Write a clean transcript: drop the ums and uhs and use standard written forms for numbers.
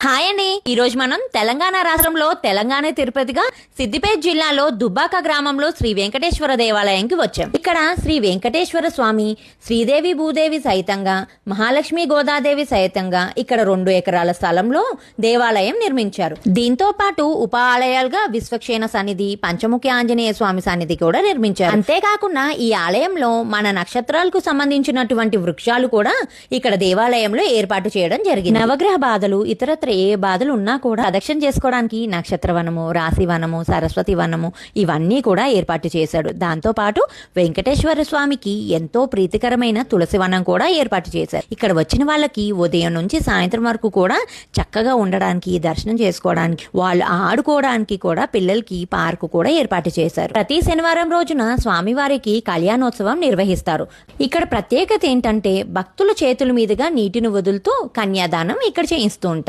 Hi అండి. ఈ రోజు మనం తెలంగాణ రాష్ట్రంలో తెలంగాణ తిరుపతిగా సిద్దిపేట జిల్లాలో దుబ్బాక గ్రామంలో శ్రీ వెంకటేశ్వర దేవాలయానికి వచ్చాం. ఇక్కడ శ్రీ వెంకటేశ్వర స్వామి శ్రీదేవి భూదేవి సహితంగా మహాలక్ష్మి గోదాదేవి సహితంగా ఇక్కడ 2 ఎకరాల స్థలంలో దేవాలయం నిర్మించారు. దీంతో పాటు ఉప ఆలయాలుగా విశ్వక్షేణ సన్నిధి, పంచముఖి ఆంజనేయ స్వామి సన్నిధి కూడా నిర్మించారు. అంతేకాకుండా ఈ ఆలయంలో మన నక్షత్రాలకు సంబంధించినటువంటి వృక్షాలు కూడా ఇక్కడ దేవాలయంలో ఏర్పాటు చేయడం జరిగింది. నవగ్రహ బాధలు, ఇతరత్ర ఏ బాధలు ఉన్నా కూడా ప్రదక్షిణ చేసుకోవడానికి నక్షత్ర వనము, రాశి వనము, సరస్వతి వనము ఇవన్నీ కూడా ఏర్పాటు చేశాడు. దాంతో పాటు వెంకటేశ్వర స్వామికి ఎంతో ప్రీతికరమైన తులసి వనం కూడా ఏర్పాటు చేశారు. ఇక్కడ వచ్చిన వాళ్ళకి ఉదయం నుంచి సాయంత్రం వరకు కూడా చక్కగా ఉండడానికి, దర్శనం చేసుకోవడానికి, వాళ్ళు ఆడుకోవడానికి కూడా పిల్లలకి పార్కు కూడా ఏర్పాటు చేశారు. ప్రతి శనివారం రోజున స్వామివారికి కళ్యాణోత్సవం నిర్వహిస్తారు. ఇక్కడ ప్రత్యేకత ఏంటంటే భక్తుల చేతుల మీదుగా నీటిని వదులుతూ కన్యాదానం ఇక్కడ చేయిస్తూ ఉంటారు.